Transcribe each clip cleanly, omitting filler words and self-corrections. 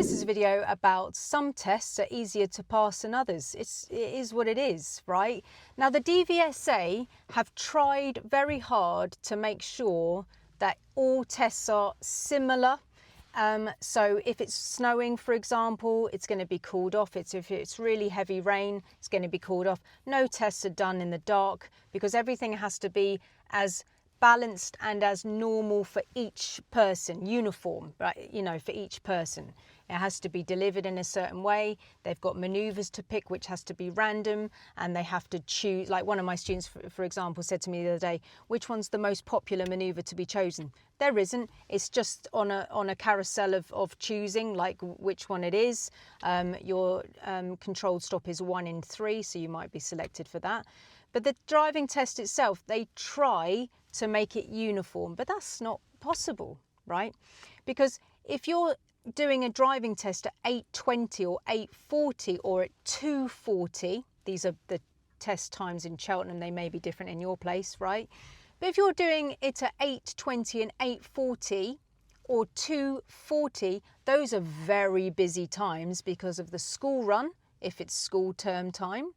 This is a video about some tests are easier to pass than others. It is what it is, right? Now the DVSA have tried very hard to make sure that all tests are similar. So if it's snowing, for example, it's going to be called off. If it's really heavy rain, it's going to be called off. No tests are done in the dark because everything has to be as balanced and as normal for each person, uniform, right? You know, for each person. It has to be delivered in a certain way. They've got maneuvers to pick, which has to be random, and they have to choose. Like one of my students, for example, said to me the other day, which one's the most popular maneuver to be chosen? There isn't. It's just on a carousel of choosing, like which one it is. Your controlled stop is 1 in 3, so you might be selected for that. But the driving test itself, they try to make it uniform, but that's not possible, right? Because if you're doing a driving test at 8:20 or 8:40 or at 2:40, these are the test times in Cheltenham, they may be different in your place, right? But if you're doing it at 8:20 and 8:40 or 2:40, those are very busy times because of the school run, if it's school term time.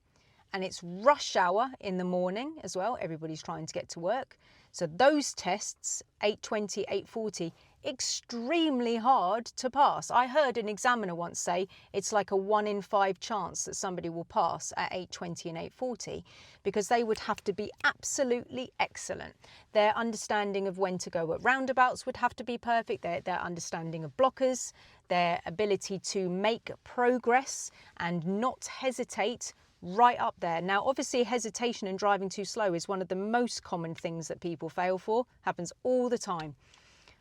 And it's rush hour in the morning as well. Everybody's trying to get to work. So those tests, 8:20, 8:40, extremely hard to pass. I heard an examiner once say it's like a 1 in 5 chance that somebody will pass at 8:20 and 8:40 because they would have to be absolutely excellent. Their understanding of when to go at roundabouts would have to be perfect. Their understanding of blockers, their ability to make progress and not hesitate, right up there. Now, obviously, hesitation and driving too slow is one of the most common things that people fail for. Happens all the time.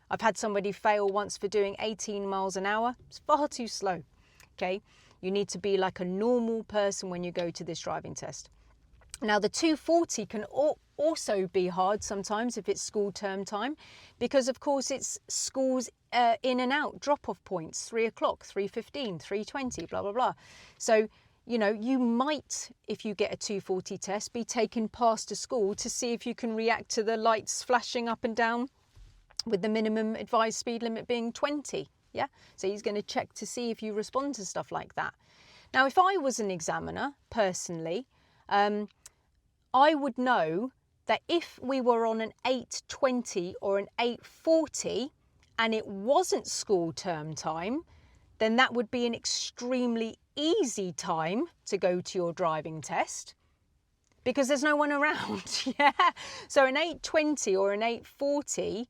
I've had somebody fail once for doing 18 miles an hour. It's far too slow. Okay, you need to be like a normal person when you go to this driving test. Now, the 2:40 can also be hard sometimes if it's school term time, because of course it's schools in and out, drop-off points, 3 o'clock, 3:15, 3:20, blah, blah, blah. So, you know, you might, if you get a 2:40 test, be taken past a school to see if you can react to the lights flashing up and down with the minimum advised speed limit being 20. Yeah, so he's going to check to see if you respond to stuff like that. Now, if I was an examiner, personally, I would know that if we were on an 8:20 or an 8:40 and it wasn't school term time, then that would be an extremely easy time to go to your driving test because there's no one around. Yeah. So an 8:20 or an 8:40,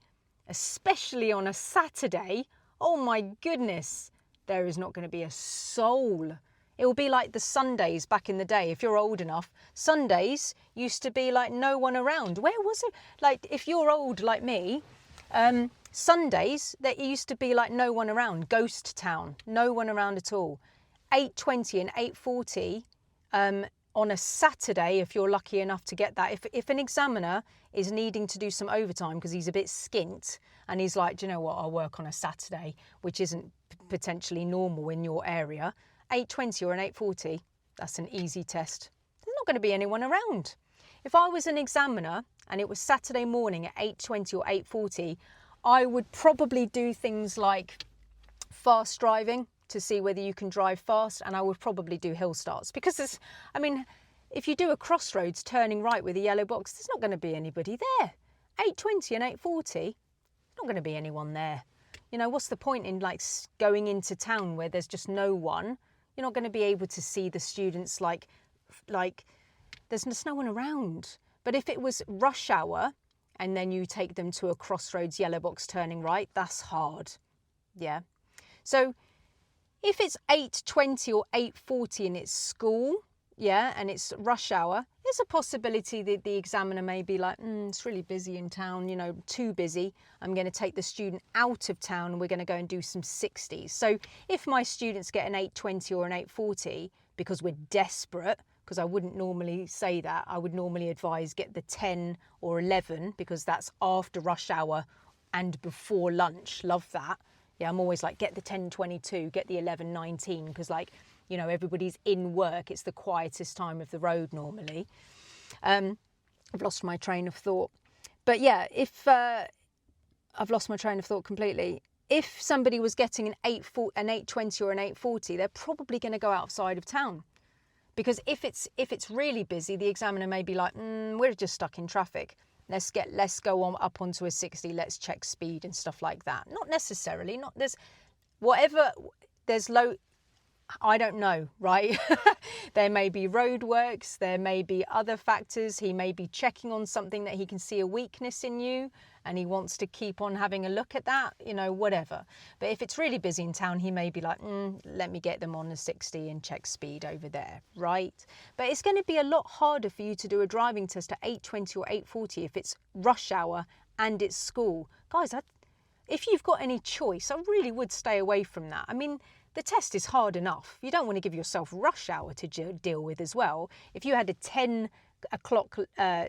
especially on a Saturday, oh my goodness, there is not going to be a soul. It will be like the Sundays back in the day. If you're old enough, Sundays used to be like no one around. Where was it? Like if you're old like me, Sundays, there used to be like no one around, ghost town, no one around at all. 8:20 and 8:40 on a Saturday, if you're lucky enough to get that. If an examiner is needing to do some overtime because he's a bit skint and he's like, do you know what, I'll work on a Saturday, which isn't potentially normal in your area, 8:20 or an 8:40, that's an easy test. There's not going to be anyone around. If I was an examiner and it was Saturday morning at 8:20 or 8:40, I would probably do things like fast driving to see whether you can drive fast, and I would probably do hill starts because there's, I mean, if you do a crossroads turning right with a yellow box, there's not going to be anybody there. 8:20 and 8:40, not going to be anyone there. You know, what's the point in like going into town where there's just no one? You're not going to be able to see the students like there's just no one around. But if it was rush hour and then you take them to a crossroads yellow box turning right, that's hard. Yeah. So if it's 8:20 or 8:40 and it's school, yeah, and it's rush hour, there's a possibility that the examiner may be like, it's really busy in town, you know, too busy. I'm going to take the student out of town and we're going to go and do some 60s. So if my students get an 8:20 or an 8:40 because we're desperate, because I wouldn't normally say that, I would normally advise get the 10 or 11 because that's after rush hour and before lunch. Love that. Yeah, I'm always like, get the 10:22, get the 11:19 because like, you know, everybody's in work. It's the quietest time of the road normally. I've lost my train of thought. But yeah, if I've lost my train of thought completely. if somebody was getting an 820 or an 840, they're probably going to go outside of town. Because if it's really busy, the examiner may be like, we're just stuck in traffic. Let's go on up onto a 60. Let's check speed and stuff like that. Not necessarily. There's low. I don't know, right? There may be roadworks. There may be other factors. He may be checking on something that he can see a weakness in you, and he wants to keep on having a look at that, whatever. But if it's really busy in town, he may be like, let me get them on a 60 and check speed over there, right? But it's going to be a lot harder for you to do a driving test at 8:20 or 8:40 if it's rush hour and it's school. Guys, if you've got any choice, I really would stay away from that. I mean, the test is hard enough. You don't want to give yourself rush hour to deal with as well. If you had a 10 o'clock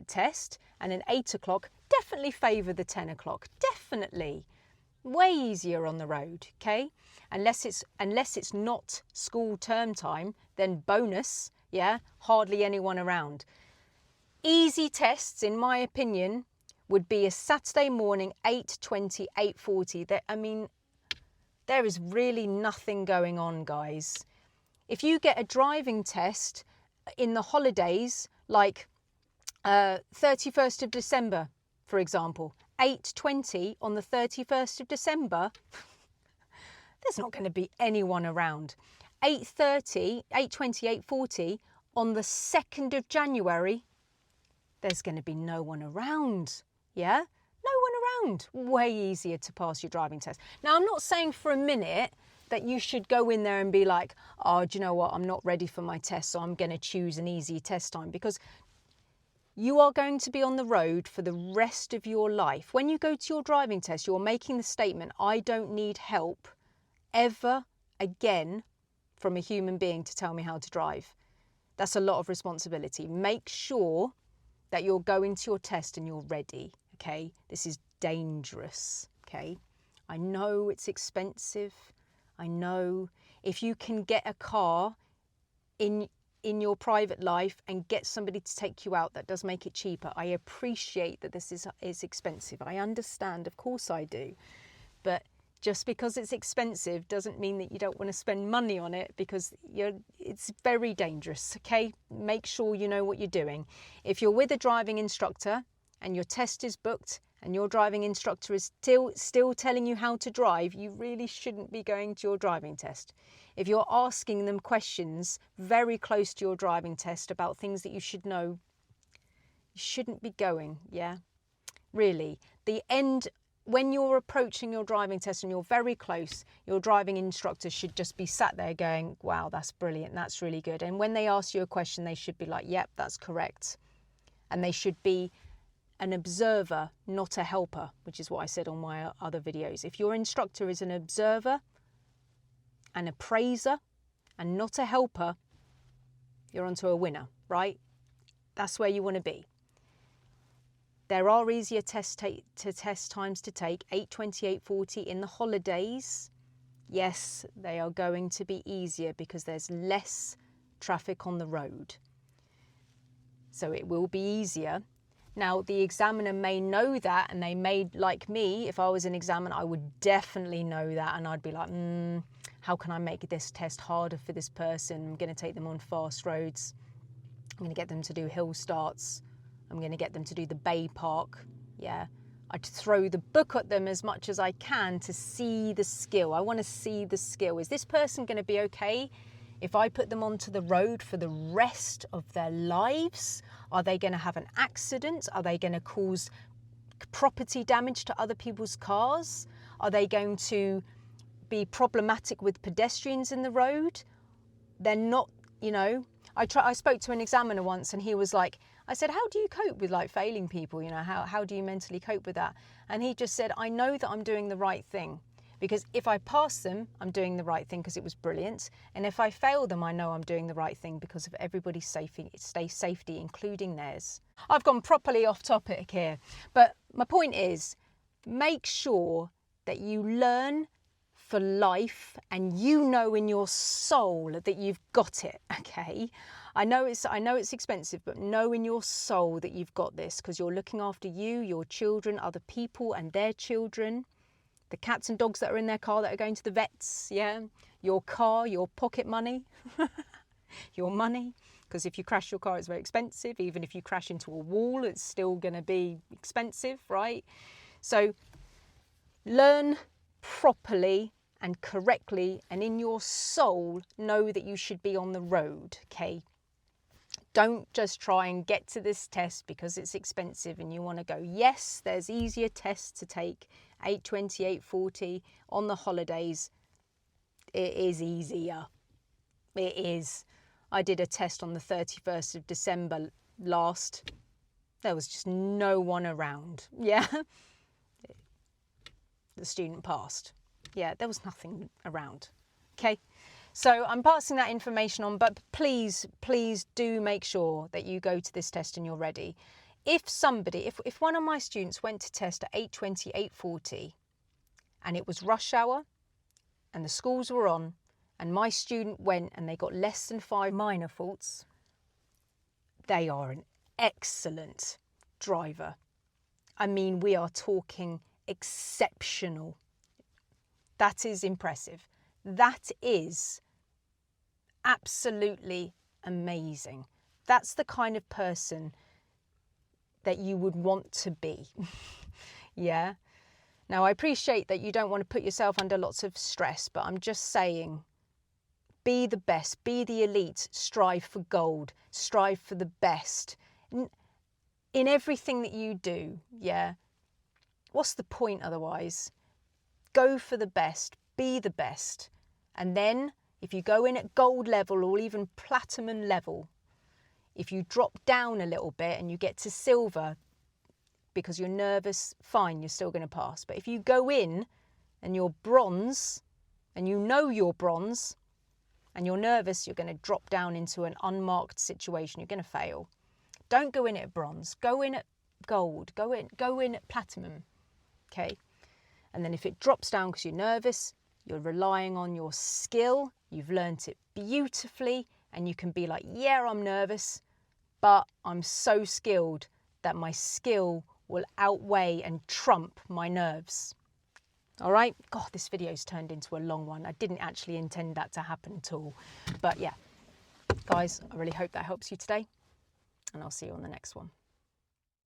test and an 8 o'clock, definitely favour the 10 o'clock. Definitely. Way easier on the road, okay? Unless it's not school term time, then bonus, yeah? Hardly anyone around. Easy tests, in my opinion, would be a Saturday morning, 8:20, 8:40. There is really nothing going on, guys. If you get a driving test in the holidays, like 31st of December, for example, 8:20 on the 31st of December, there's not going to be anyone around. 8:20, 8:40 on the 2nd of January, there's going to be no one around, yeah? No one around. Way easier to pass your driving test. Now, I'm not saying for a minute that you should go in there and be like, oh, do you know what? I'm not ready for my test, so I'm going to choose an easy test time, because you are going to be on the road for the rest of your life. When you go to your driving test, you're making the statement, I don't need help ever again from a human being to tell me how to drive. That's a lot of responsibility. Make sure that you're going to your test and you're ready. Okay, this is dangerous, okay? I know it's expensive. I know if you can get a car in your private life and get somebody to take you out, that does make it cheaper. I appreciate that this is expensive. I understand, of course I do. But just because it's expensive doesn't mean that you don't want to spend money on it, because it's very dangerous, okay? Make sure you know what you're doing. If you're with a driving instructor and your test is booked and your driving instructor is still telling you how to drive, you really shouldn't be going to your driving test. If you're asking them questions very close to your driving test about things that you should know, you shouldn't be going, yeah? Really. When you're approaching your driving test and you're very close, your driving instructor should just be sat there going, wow, that's brilliant, that's really good. And when they ask you a question, they should be like, yep, that's correct. And they should be an observer, not a helper, which is what I said on my other videos. If your instructor is an observer, an appraiser, and not a helper, you're onto a winner, right? That's where you want to be. There are easier test times to take, 8:20, 8:40 in the holidays. Yes, they are going to be easier because there's less traffic on the road. So it will be easier. Now, the examiner may know that, and they may, like me, if I was an examiner, I would definitely know that, and I'd be like, how can I make this test harder for this person? I'm going to take them on fast roads. I'm going to get them to do hill starts. I'm going to get them to do the Bay Park. Yeah, I'd throw the book at them as much as I can to see the skill. I want to see the skill. Is this person going to be okay if I put them onto the road for the rest of their lives? Are they going to have an accident? Are they going to cause property damage to other people's cars? Are they going to be problematic with pedestrians in the road? They're not, I spoke to an examiner once, and he was like, I said, how do you cope with failing people? How do you mentally cope with that? And he just said, I know that I'm doing the right thing, because if I pass them, I'm doing the right thing because it was brilliant. And if I fail them, I know I'm doing the right thing because of everybody's safety, including theirs. I've gone properly off topic here, but my point is, make sure that you learn for life and you know in your soul that you've got it, okay? I know it's expensive, but know in your soul that you've got this, because you're looking after you, your children, other people and their children. the cats and dogs that are in their car that are going to the vets, yeah, your car, your pocket money, your money, because if you crash your car, it's very expensive. Even if you crash into a wall, it's still going to be expensive, right? So learn properly and correctly, and in your soul, know that you should be on the road, okay? Don't just try and get to this test because it's expensive and you want to go. Yes, there's easier tests to take, 820, 840 on the holidays. It is easier. It is. I did a test on the 31st of December last. There was just no one around. Yeah. The student passed. Yeah, there was nothing around. Okay. So I'm passing that information on, but please, please do make sure that you go to this test and you're ready. If somebody, if one of my students went to test at 8:20, 8:40, and it was rush hour and the schools were on, and my student went and they got less than 5 minor faults, they are an excellent driver. I mean, we are talking exceptional. That is impressive. That is absolutely amazing. That's the kind of person that you would want to be. Yeah. Now, I appreciate that you don't want to put yourself under lots of stress, but I'm just saying, be the best, be the elite, strive for gold, strive for the best in everything that you do. Yeah. What's the point otherwise? Go for the best, be the best. And then if you go in at gold level or even platinum level, if you drop down a little bit and you get to silver because you're nervous, fine, you're still going to pass. But if you go in and you're bronze and you know you're bronze and you're nervous, you're going to drop down into an unmarked situation. You're going to fail. Don't go in at bronze. Go in at gold. Go in at platinum. Okay? And then if it drops down because you're nervous, you're relying on your skill. You've learnt it beautifully and you can be like, yeah, I'm nervous, but I'm so skilled that my skill will outweigh and trump my nerves. All right? God, this video's turned into a long one. I didn't actually intend that to happen at all. But yeah, guys, I really hope that helps you today, and I'll see you on the next one.